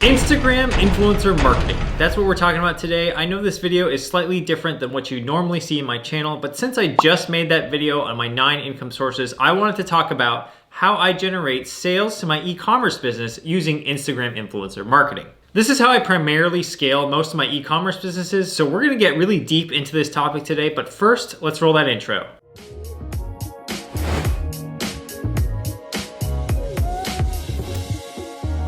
Instagram influencer marketing. That's what we're talking about today. I know this video is slightly different than what you normally see in my channel, but since I just made that video on my 9 income sources, I wanted to talk about how I generate sales to my e-commerce business using Instagram influencer marketing. This is how I primarily scale most of my e-commerce businesses, so we're gonna get really deep into this topic today, but first, let's roll that intro.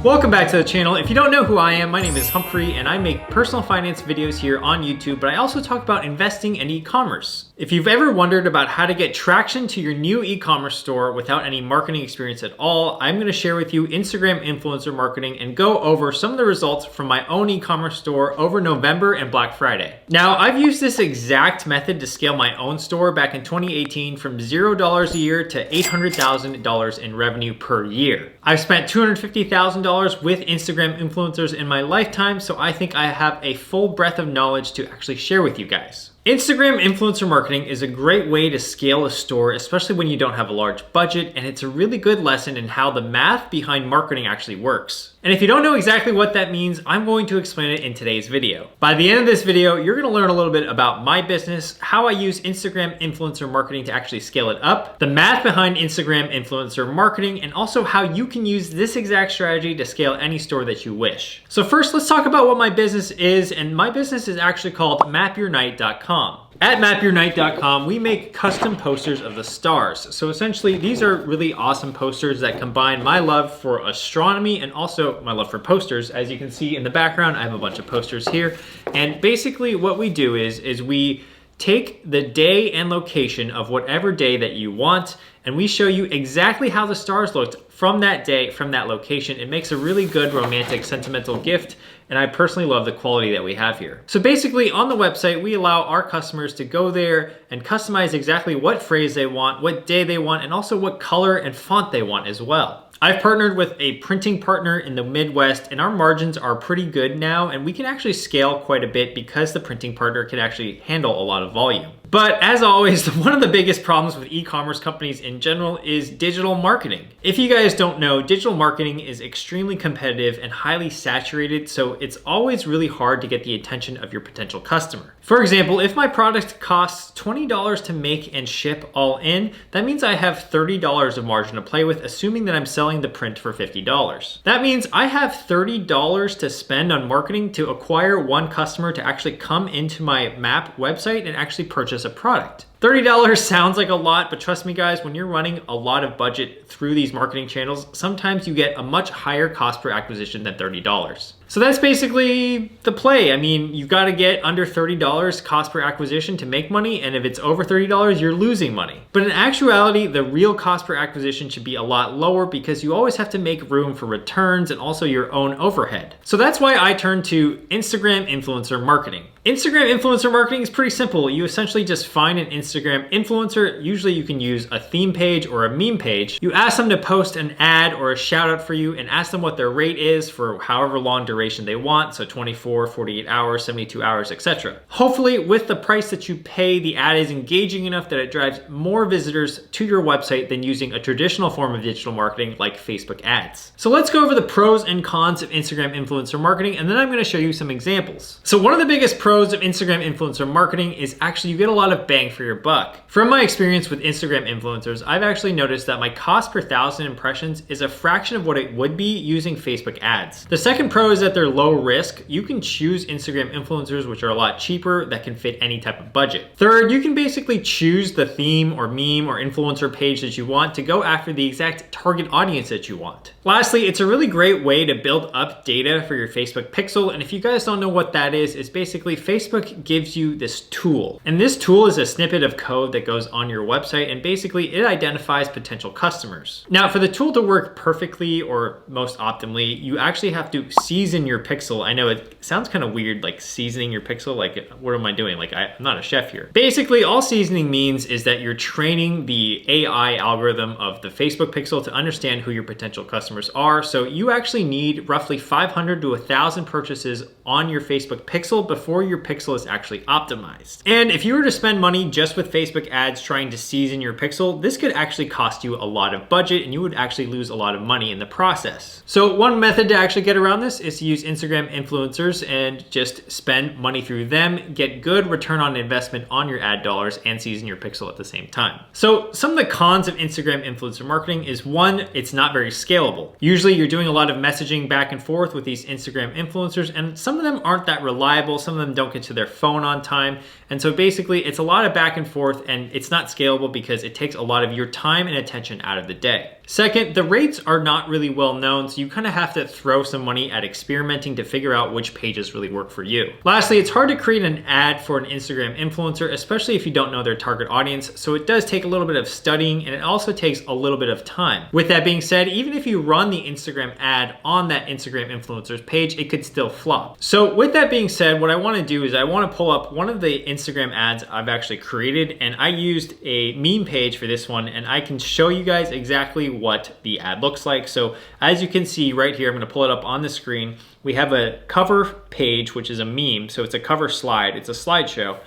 Welcome back to the channel. If you don't know who I am, my name is Humphrey and I make personal finance videos here on YouTube, but I also talk about investing and e-commerce. If you've ever wondered about how to get traction to your new e-commerce store without any marketing experience at all, I'm going to share with you Instagram influencer marketing and go over some of the results from my own e-commerce store over November and Black Friday. Now, I've used this exact method to scale my own store back in 2018 from $0 a year to $800,000 in revenue per year. I've spent $250,000 with Instagram influencers in my lifetime, so I think I have a full breadth of knowledge to actually share with you guys. Instagram influencer marketing is a great way to scale a store, especially when you don't have a large budget, and it's a really good lesson in how the math behind marketing actually works. And if you don't know exactly what that means, I'm going to explain it in today's video. By the end of this video, you're gonna learn a little bit about my business, how I use Instagram influencer marketing to actually scale it up, the math behind Instagram influencer marketing, and also how you can use this exact strategy to scale any store that you wish. So first, let's talk about what my business is, and my business is actually called mapyournight.com. At mapyournight.com, we make custom posters of the stars. So essentially, these are really awesome posters that combine my love for astronomy and also my love for posters. As you can see in the background, I have a bunch of posters here. And basically what we do is we take the day and location of whatever day that you want, and we show you exactly how the stars looked from that day, from that location. It makes a really good romantic, sentimental gift, and I personally love the quality that we have here. So basically, on the website, we allow our customers to go there and customize exactly what phrase they want, what day they want, and also what color and font they want as well. I've partnered with a printing partner in the Midwest, and our margins are pretty good now, and we can actually scale quite a bit because the printing partner can actually handle a lot of volume. But as always, one of the biggest problems with e-commerce companies in general is digital marketing. If you guys don't know, digital marketing is extremely competitive and highly saturated, so it's always really hard to get the attention of your potential customer. For example, if my product costs $20 to make and ship all in, that means I have $30 of margin to play with, assuming that I'm selling the print for $50. That means I have $30 to spend on marketing to acquire one customer to actually come into my Map website and actually purchase a product. $30 sounds like a lot, but trust me guys, when you're running a lot of budget through these marketing channels, sometimes you get a much higher cost per acquisition than $30. So that's basically the play. I mean, you've got to get under $30 cost per acquisition to make money, and if it's over $30, you're losing money. But in actuality, the real cost per acquisition should be a lot lower because you always have to make room for returns and also your own overhead. So that's why I turned to Instagram influencer marketing. Instagram influencer marketing is pretty simple. You essentially just find an Instagram influencer. Usually you can use a theme page or a meme page. You ask them to post an ad or a shout out for you and ask them what their rate is for however long duration they want. So 24, 48 hours, 72 hours, etc. Hopefully with the price that you pay, the ad is engaging enough that it drives more visitors to your website than using a traditional form of digital marketing like Facebook ads. So let's go over the pros and cons of Instagram influencer marketing, and then I'm going to show you some examples. So one of the biggest pros of Instagram influencer marketing is actually you get a lot of bang for your buck. From my experience with Instagram influencers, I've actually noticed that my cost per 1,000 impressions is a fraction of what it would be using Facebook ads. The second pro is that they're low risk. You can choose Instagram influencers which are a lot cheaper that can fit any type of budget. Third, you can basically choose the theme or meme or influencer page that you want to go after the exact target audience that you want. Lastly, it's a really great way to build up data for your Facebook pixel, and if you guys don't know what that is, it's basically Facebook gives you this tool. And this tool is a snippet of code that goes on your website, and basically it identifies potential customers. Now, for the tool to work perfectly or most optimally, you actually have to season your pixel. I know it sounds kind of weird, like seasoning your pixel, like what am I doing? Like I'm not a chef here. Basically, all seasoning means is that you're training the AI algorithm of the Facebook pixel to understand who your potential customers are. So you actually need roughly 500 to 1,000 purchases on your Facebook pixel before your pixel is actually optimized. And if you were to spend money just with Facebook ads trying to season your pixel, this could actually cost you a lot of budget and you would actually lose a lot of money in the process. So one method to actually get around this is to use Instagram influencers and just spend money through them, get good return on investment on your ad dollars, and season your pixel at the same time. So some of the cons of Instagram influencer marketing is, one, it's not very scalable. Usually you're doing a lot of messaging back and forth with these Instagram influencers, and some of them aren't that reliable. Some of them don't get to their phone on time. And so basically it's a lot of back and forth, and it's not scalable because it takes a lot of your time and attention out of the day. Second, the rates are not really well known, so you kind of have to throw some money at experimenting to figure out which pages really work for you. Lastly, it's hard to create an ad for an Instagram influencer, especially if you don't know their target audience, so it does take a little bit of studying, and it also takes a little bit of time. With that being said, even if you run the Instagram ad on that Instagram influencer's page, it could still flop. So with that being said, what I want to do is I want to pull up one of the Instagram ads I've actually created, and I used a meme page for this one, and I can show you guys exactly what the ad looks like. So as you can see right here, I'm going to pull it up on the screen. We have a cover page, which is a meme. So it's a cover slide. It's a slideshow.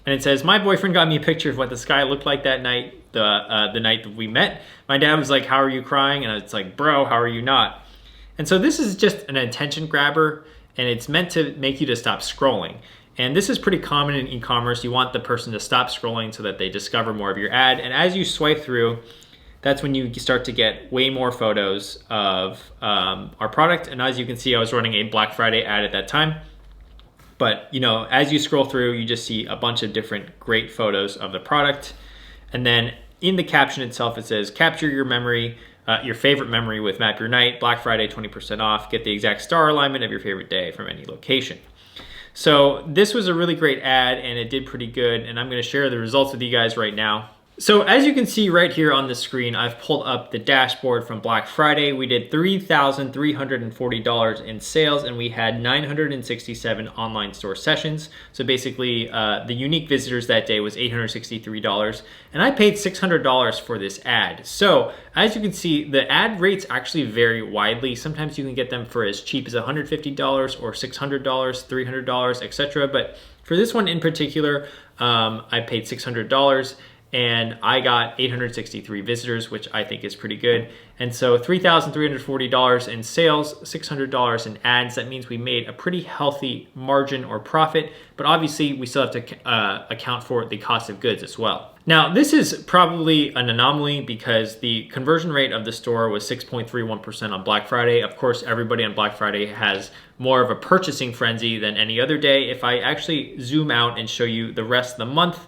And it says, my boyfriend got me a picture of what the sky looked like that night, the night that we met. My dad was like, how are you crying? And it's like, bro, how are you not? And so this is just an attention grabber, and it's meant to make you to stop scrolling. And this is pretty common in e-commerce. You want the person to stop scrolling so that they discover more of your ad. And as you swipe through, that's when you start to get way more photos of our product. And as you can see, I was running a Black Friday ad at that time. But you know, as you scroll through, you just see a bunch of different great photos of the product. And then in the caption itself, it says, capture your memory, your favorite memory with Map Your Night, Black Friday 20% off, get the exact star alignment of your favorite day from any location. So this was a really great ad and it did pretty good. And I'm gonna share the results with you guys right now. So as you can see right here on the screen, I've pulled up the dashboard from Black Friday. We did $3,340 in sales and we had 967 online store sessions. So basically the unique visitors that day was $863 and I paid $600 for this ad. So as you can see, the ad rates actually vary widely. Sometimes you can get them for as cheap as $150 or $600, $300, etc. But for this one in particular, I paid $600. And I got 863 visitors, which I think is pretty good. And so $3,340 in sales, $600 in ads. That means we made a pretty healthy margin or profit, but obviously we still have to account for the cost of goods as well. Now, this is probably an anomaly because the conversion rate of the store was 6.31% on Black Friday. Of course, everybody on Black Friday has more of a purchasing frenzy than any other day. If I actually zoom out and show you the rest of the month,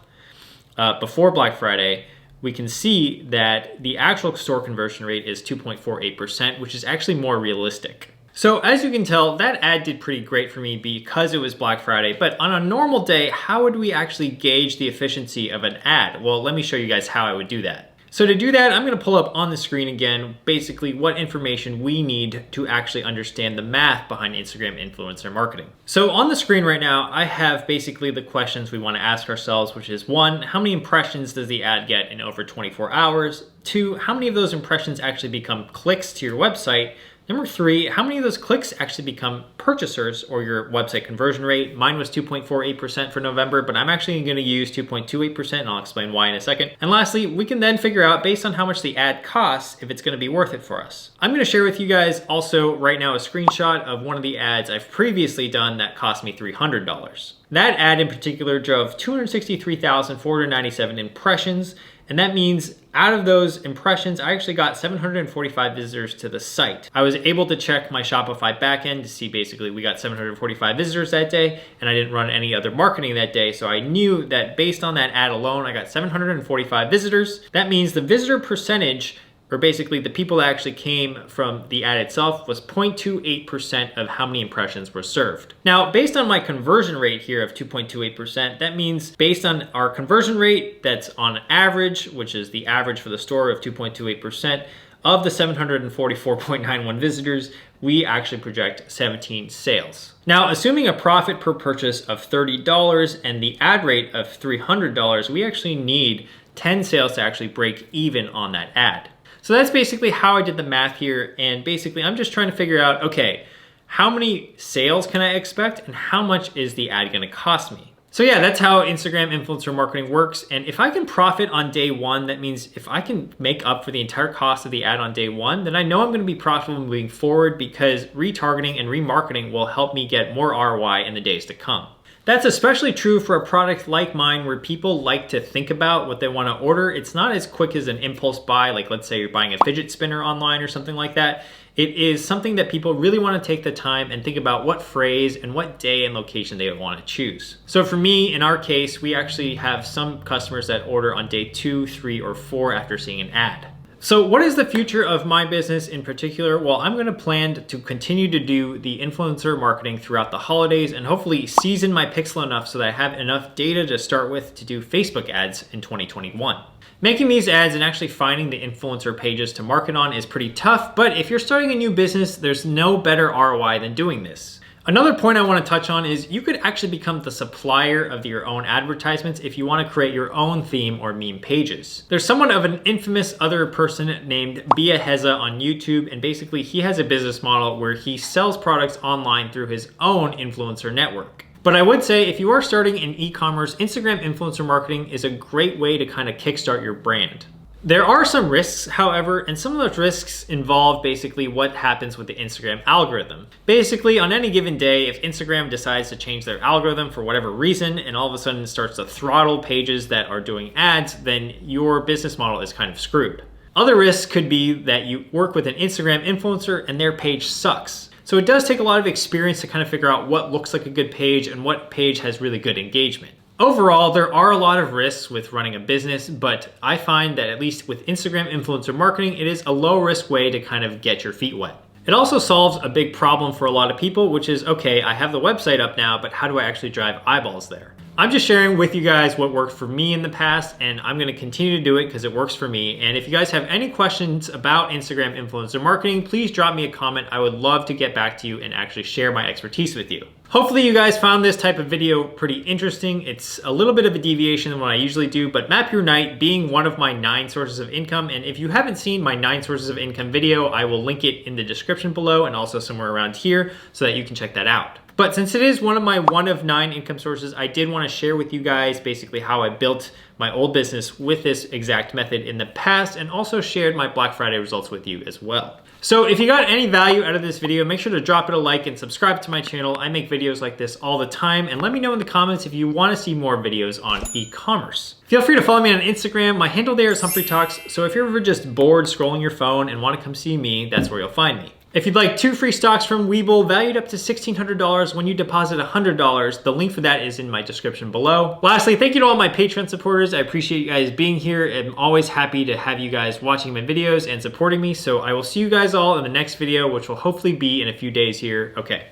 before Black Friday, we can see that the actual store conversion rate is 2.48%, which is actually more realistic. So as you can tell, that ad did pretty great for me because it was Black Friday, but on a normal day, how would we actually gauge the efficiency of an ad? Well, let me show you guys how I would do that. So to do that, I'm gonna pull up on the screen again, basically what information we need to actually understand the math behind Instagram influencer marketing. So on the screen right now, I have basically the questions we wanna ask ourselves, which is one, how many impressions does the ad get in over 24 hours? Two, how many of those impressions actually become clicks to your website? Number three, how many of those clicks actually become purchasers or your website conversion rate? Mine was 2.48% for November, but I'm actually gonna use 2.28% and I'll explain why in a second. And lastly, we can then figure out based on how much the ad costs, if it's gonna be worth it for us. I'm gonna share with you guys also right now a screenshot of one of the ads I've previously done that cost me $300. That ad in particular drove 263,497 impressions. And that means out of those impressions, I actually got 745 visitors to the site. I was able to check my Shopify backend to see basically we got 745 visitors that day and I didn't run any other marketing that day. So I knew that based on that ad alone, I got 745 visitors. That means the visitor percentage, or basically the people that actually came from the ad itself, was 0.28% of how many impressions were served. Now, based on my conversion rate here of 2.28%, that means based on our conversion rate that's on average, which is the average for the store of 2.28%, of the 744.91 visitors, we actually project 17 sales. Now, assuming a profit per purchase of $30 and the ad rate of $300, we actually need 10 sales to actually break even on that ad. So that's basically how I did the math here. And basically I'm just trying to figure out, okay, how many sales can I expect, and how much is the ad gonna cost me? So yeah, that's how Instagram influencer marketing works. And if I can profit on day one, that means if I can make up for the entire cost of the ad on day one, then I know I'm gonna be profitable moving forward, because retargeting and remarketing will help me get more ROI in the days to come. That's especially true for a product like mine, where people like to think about what they want to order. It's not as quick as an impulse buy, like let's say you're buying a fidget spinner online or something like that. It is something that people really want to take the time and think about what phrase and what day and location they would want to choose. So for me, in our case, we actually have some customers that order on day 2, 3, or 4 after seeing an ad. So what is the future of my business in particular? Well, I'm going to plan to continue to do the influencer marketing throughout the holidays, and hopefully season my pixel enough so that I have enough data to start with to do Facebook ads in 2021. Making these ads and actually finding the influencer pages to market on is pretty tough, but if you're starting a new business, there's no better ROI than doing this. Another point I want to touch on is you could actually become the supplier of your own advertisements if you want to create your own theme or meme pages. There's somewhat of an infamous other person named Bia Heza on YouTube, and basically he has a business model where he sells products online through his own influencer network. But I would say if you are starting in e-commerce, Instagram influencer marketing is a great way to kind of kickstart your brand. There are some risks, however, and some of those risks involve basically what happens with the Instagram algorithm. Basically, on any given day, if Instagram decides to change their algorithm for whatever reason and all of a sudden starts to throttle pages that are doing ads, then your business model is kind of screwed. Other risks could be that you work with an Instagram influencer and their page sucks. So it does take a lot of experience to kind of figure out what looks like a good page and what page has really good engagement. Overall, there are a lot of risks with running a business, but I find that at least with Instagram influencer marketing, it is a low risk way to kind of get your feet wet. It also solves a big problem for a lot of people, which is, okay, I have the website up now, but how do I actually drive eyeballs there? I'm just sharing with you guys what worked for me in the past, and I'm gonna continue to do it because it works for me. And if you guys have any questions about Instagram influencer marketing, please drop me a comment. I would love to get back to you and actually share my expertise with you. Hopefully you guys found this type of video pretty interesting. It's a little bit of a deviation than what I usually do, but Map Your Night being one of my 9 sources of income, and if you haven't seen my 9 sources of income video, I will link it in the description below and also somewhere around here so that you can check that out. But since it is one of my 1 of 9 income sources, I did want to share with you guys basically how I built my old business with this exact method in the past, and also shared my Black Friday results with you as well. So if you got any value out of this video, make sure to drop it a like and subscribe to my channel. I make videos like this all the time, and let me know in the comments if you want to see more videos on e-commerce. Feel free to follow me on Instagram. My handle there is Humphrey Talks, so if you're ever just bored scrolling your phone and want to come see me, that's where you'll find me. If you'd like 2 free stocks from Webull valued up to $1,600 when you deposit $100, the link for that is in my description below. Lastly, thank you to all my Patreon supporters. I appreciate you guys being here. I'm always happy to have you guys watching my videos and supporting me. So I will see you guys all in the next video, which will hopefully be in a few days here. Okay.